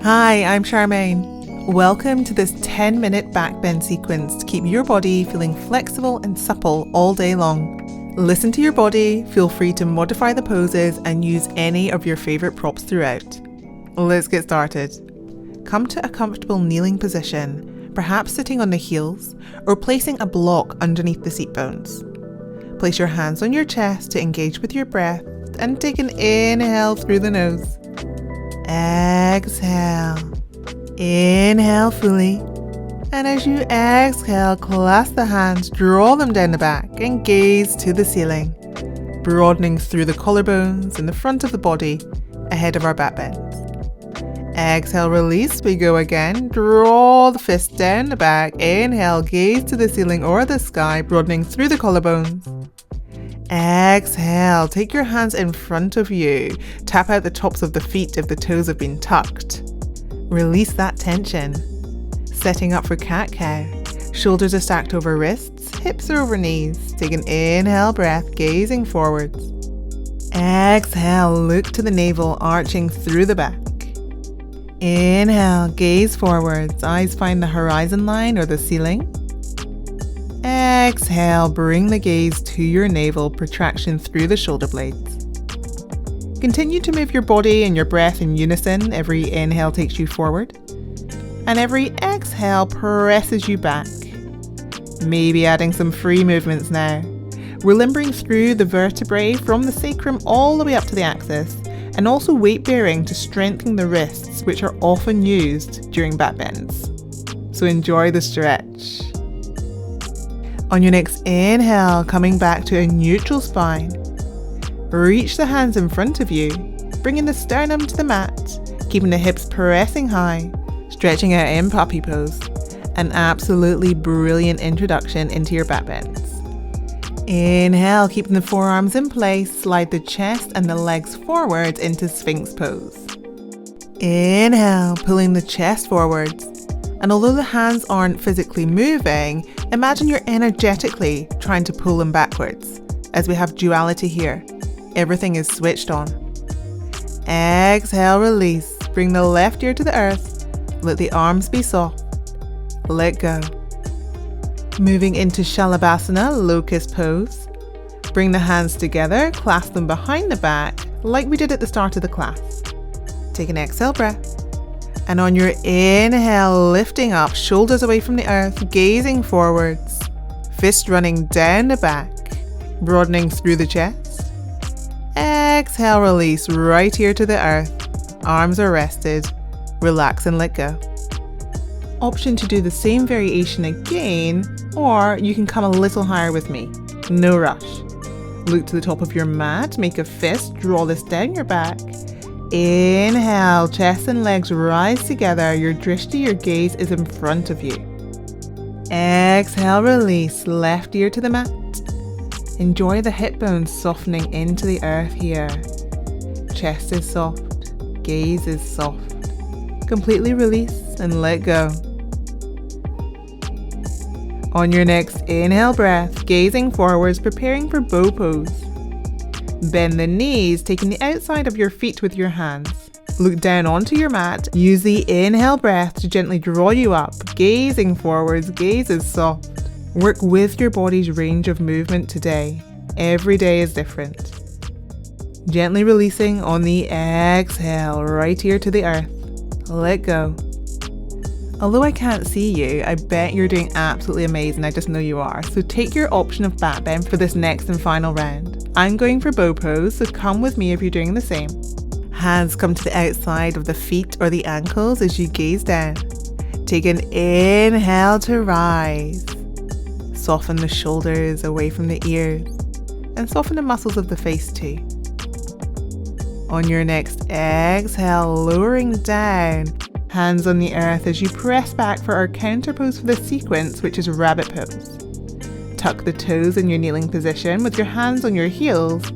Hi, I'm Charmaine. Welcome to this 10-minute backbend sequence to keep your body feeling flexible and supple all day long. Listen to your body, feel free to modify the poses and use any of your favorite props throughout. Let's get started. Come to a comfortable kneeling position, perhaps sitting on the heels or placing a block underneath the seat bones. Place your hands on your chest to engage with your breath and take an inhale through the nose. Exhale. Inhale fully. And as you exhale, clasp the hands, draw them down the back and gaze to the ceiling, broadening through the collarbones and the front of the body ahead of our back bends. Exhale, release, we go again. Draw the fist down the back. Inhale, gaze to the ceiling or the sky, broadening through the collarbones. Exhale, take your hands in front of you. Tap out the tops of the feet if the toes have been tucked. Release that tension. Setting up for cat-cow. Shoulders are stacked over wrists, hips are over knees. Take an inhale breath, gazing forwards. Exhale, look to the navel, arching through the back. Inhale, gaze forwards, eyes find the horizon line or the ceiling. Exhale, bring the gaze to your navel, protraction through the shoulder blades. Continue to move your body and your breath in unison. Every inhale takes you forward, and every exhale presses you back. Maybe adding some free movements now. We're limbering through the vertebrae from the sacrum all the way up to the axis, and also weight bearing to strengthen the wrists, which are often used during back bends. So enjoy the stretch. On your next inhale, coming back to a neutral spine. Reach the hands in front of you, bringing the sternum to the mat, keeping the hips pressing high, stretching out in puppy pose. An absolutely brilliant introduction into your back bends. Inhale, keeping the forearms in place, slide the chest and the legs forward into Sphinx pose. Inhale, pulling the chest forwards. And although the hands aren't physically moving, imagine you're energetically trying to pull them backwards, as we have duality here. Everything is switched on. Exhale, release. Bring the left ear to the earth. Let the arms be soft. Let go. Moving into Shalabhasana, locust pose. Bring the hands together, clasp them behind the back, like we did at the start of the class. Take an exhale breath. And on your inhale, lifting up, shoulders away from the earth, gazing forwards. Fist running down the back, broadening through the chest. Exhale, release, right ear to the earth. Arms are rested. Relax and let go. Option to do the same variation again, or you can come a little higher with me. No rush. Look to the top of your mat, make a fist, draw this down your back. Inhale, chest and legs rise together. Your drishti, your gaze is in front of you. Exhale, release, left ear to the mat. Enjoy the hip bones softening into the earth here. Chest is soft, gaze is soft. Completely release and let go. On your next inhale breath, gazing forwards, preparing for bow pose. Bend the knees, taking the outside of your feet with your hands. Look down onto your mat. Use the inhale breath to gently draw you up. Gazing forwards, gaze is soft. Work with your body's range of movement today. Every day is different. Gently releasing on the exhale, right ear to the earth. Let go. Although I can't see you, I bet you're doing absolutely amazing. I just know you are. So take your option of back bend for this next and final round. I'm going for bow pose, so come with me if you're doing the same. Hands come to the outside of the feet or the ankles as you gaze down. Take an inhale to rise. Soften the shoulders away from the ears and soften the muscles of the face too. On your next exhale, lowering down. Hands on the earth as you press back for our counter pose for this sequence, which is rabbit pose. Tuck the toes in your kneeling position with your hands on your heels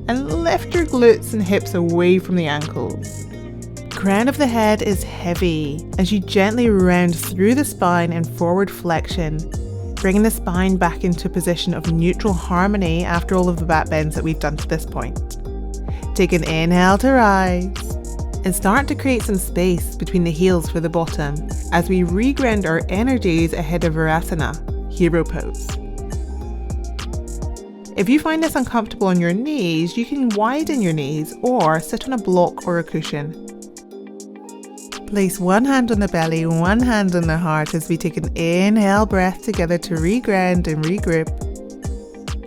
and lift your glutes and hips away from the ankles. Crown of the head is heavy as you gently round through the spine in forward flexion, bringing the spine back into a position of neutral harmony after all of the back bends that we've done to this point. Take an inhale to rise. and start to create some space between the heels for the bottom as we reground our energies ahead of Virasana, hero pose. If you find this uncomfortable on your knees, you can widen your knees or sit on a block or a cushion. Place one hand on the belly, one hand on the heart as we take an inhale breath together to reground and regroup.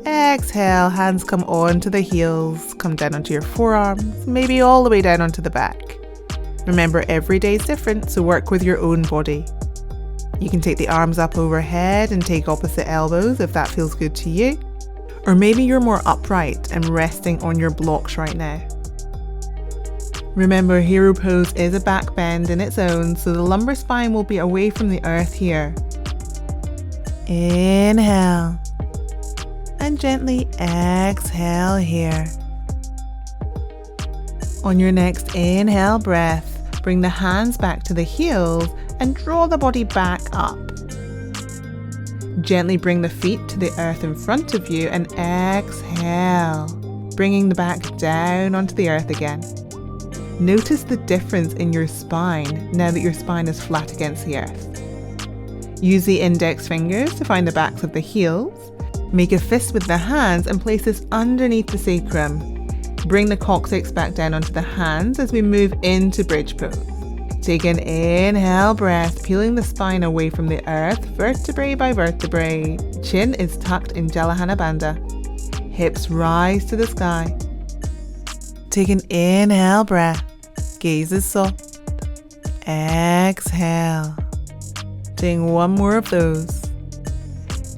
Exhale, hands come onto the heels, come down onto your forearms, maybe all the way down onto the back. Remember, every day is different, so work with your own body. You can take the arms up overhead and take opposite elbows if that feels good to you. Or maybe you're more upright and resting on your blocks right now. Remember, hero pose is a back bend in its own, so the lumbar spine will be away from the earth here. Inhale. And gently exhale here. On your next inhale breath, bring the hands back to the heels and draw the body back up. Gently bring the feet to the earth in front of you and exhale, bringing the back down onto the earth again. Notice the difference in your spine now that your spine is flat against the earth. Use the index fingers to find the backs of the heels. Make a fist with the hands and place this underneath the sacrum. Bring the coccyx back down onto the hands as we move into bridge pose. Take an inhale breath, peeling the spine away from the earth, vertebrae by vertebrae. Chin is tucked in Jalahana Bandha. Hips rise to the sky. Take an inhale breath, gaze is soft. Exhale. Doing one more of those.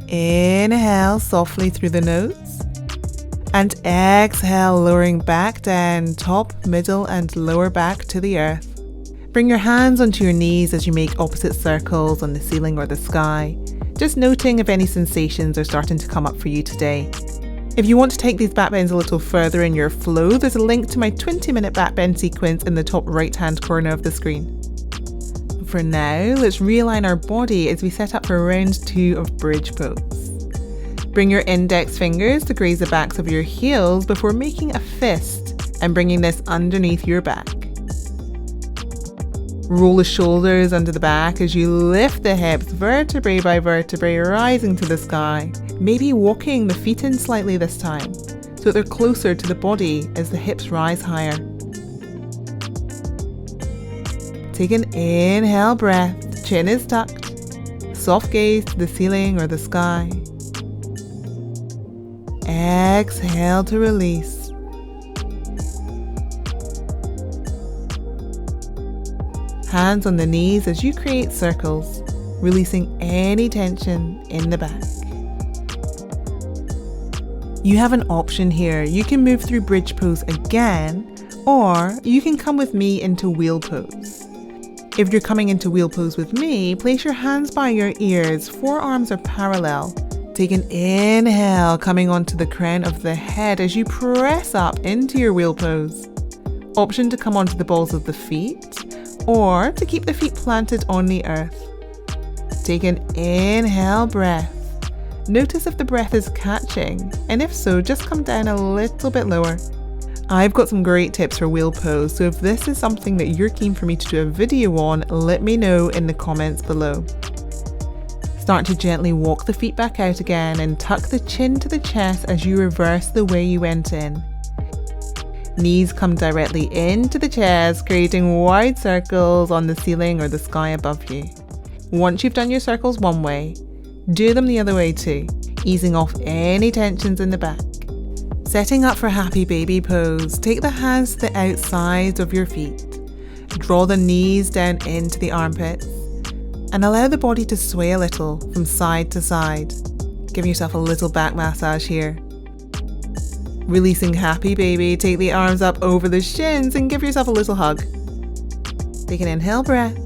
Inhale softly through the nose. And exhale, lowering back down, top, middle, and lower back to the earth. Bring your hands onto your knees as you make opposite circles on the ceiling or the sky, just noting if any sensations are starting to come up for you today. If you want to take these back bends a little further in your flow, there's a link to my 20-minute back bend sequence in the top right-hand corner of the screen. For now, let's realign our body as we set up for round 2 of bridge pose. Bring your index fingers to graze the backs of your heels before making a fist and bringing this underneath your back. Roll the shoulders under the back as you lift the hips vertebrae by vertebrae, rising to the sky. Maybe walking the feet in slightly this time, so that they're closer to the body as the hips rise higher. Take an inhale breath, chin is tucked, soft gaze to the ceiling or the sky. Exhale to release. Hands on the knees as you create circles, releasing any tension in the back. You have an option here. You can move through bridge pose again, or you can come with me into wheel pose. If you're coming into wheel pose with me, place your hands by your ears, forearms are parallel. Take an inhale, coming onto the crown of the head as you press up into your wheel pose. Option to come onto the balls of the feet, or to keep the feet planted on the earth. Take an inhale breath. Notice if the breath is catching, and if so, just come down a little bit lower. I've got some great tips for wheel pose, so if this is something that you're keen for me to do a video on, let me know in the comments below. Start to gently walk the feet back out again and tuck the chin to the chest as you reverse the way you went in. Knees come directly into the chest, creating wide circles on the ceiling or the sky above you. Once you've done your circles one way, do them the other way too, easing off any tensions in the back. Setting up for happy baby pose, take the hands to the outsides of your feet. Draw the knees down into the armpits and allow the body to sway a little from side to side. Give yourself a little back massage here. Releasing happy baby, take the arms up over the shins and give yourself a little hug. Take an inhale breath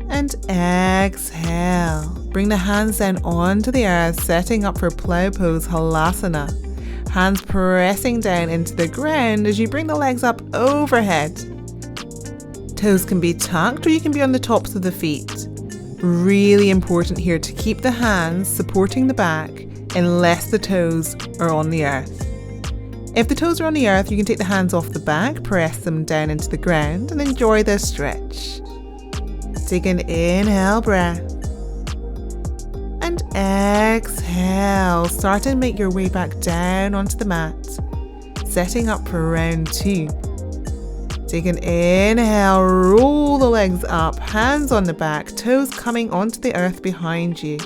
and exhale. Bring the hands down onto the earth, setting up for plow pose halasana. Hands pressing down into the ground as you bring the legs up overhead. Toes can be tucked or you can be on the tops of the feet. Really important here to keep the hands supporting the back unless the toes are on the earth. If the toes are on the earth, you can take the hands off the back, press them down into the ground, and enjoy this stretch. Take an inhale breath. And exhale. Start and make your way back down onto the mat, setting up for round 2. Take an inhale, roll the legs up, hands on the back, toes coming onto the earth behind you.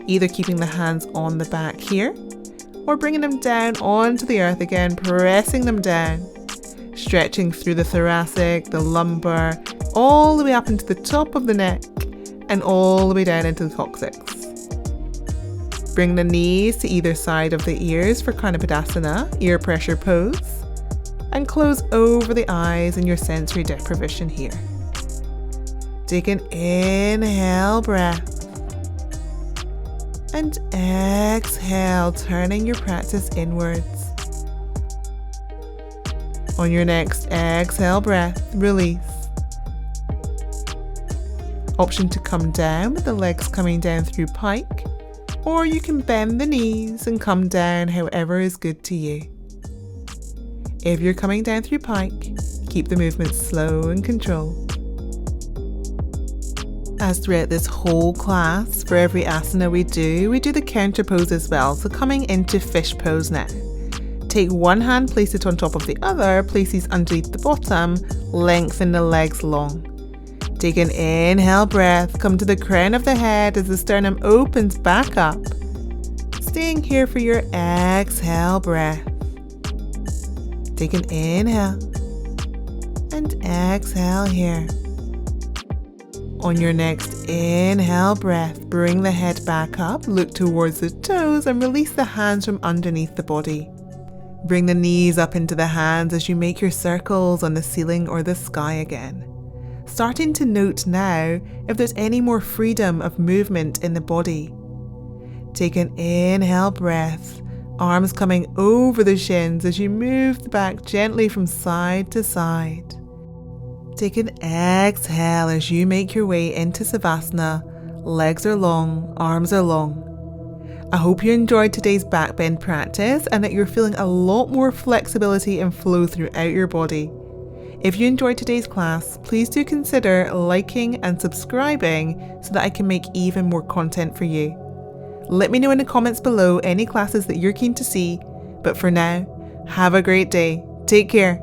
Either keeping the hands on the back here, or bringing them down onto the earth again, pressing them down, stretching through the thoracic, the lumbar, all the way up into the top of the neck, and all the way down into the coccyx. Bring the knees to either side of the ears for Kanapidasana, ear pressure pose, and close over the eyes in your sensory deprivation here. Take an inhale breath. And exhale, turning your practice inwards. On your next exhale breath, release. Option to come down with the legs coming down through pike, or you can bend the knees and come down however is good to you. If you're coming down through pike, keep the movement slow and controlled. As throughout this whole class, for every asana we do the counter pose as well. So coming into fish pose now. Take one hand, place it on top of the other, place these underneath the bottom, lengthen the legs long. Take an inhale breath, come to the crown of the head as the sternum opens back up. Staying here for your exhale breath. Take an inhale and exhale here. On your next inhale breath, bring the head back up, look towards the toes and release the hands from underneath the body. Bring the knees up into the hands as you make your circles on the ceiling or the sky again. Starting to note now if there's any more freedom of movement in the body. Take an inhale breath, arms coming over the shins as you move the back gently from side to side. Take an exhale as you make your way into Savasana. Legs are long, arms are long. I hope you enjoyed today's backbend practice and that you're feeling a lot more flexibility and flow throughout your body. If you enjoyed today's class, please do consider liking and subscribing so that I can make even more content for you. Let me know in the comments below any classes that you're keen to see, but for now, have a great day. Take care.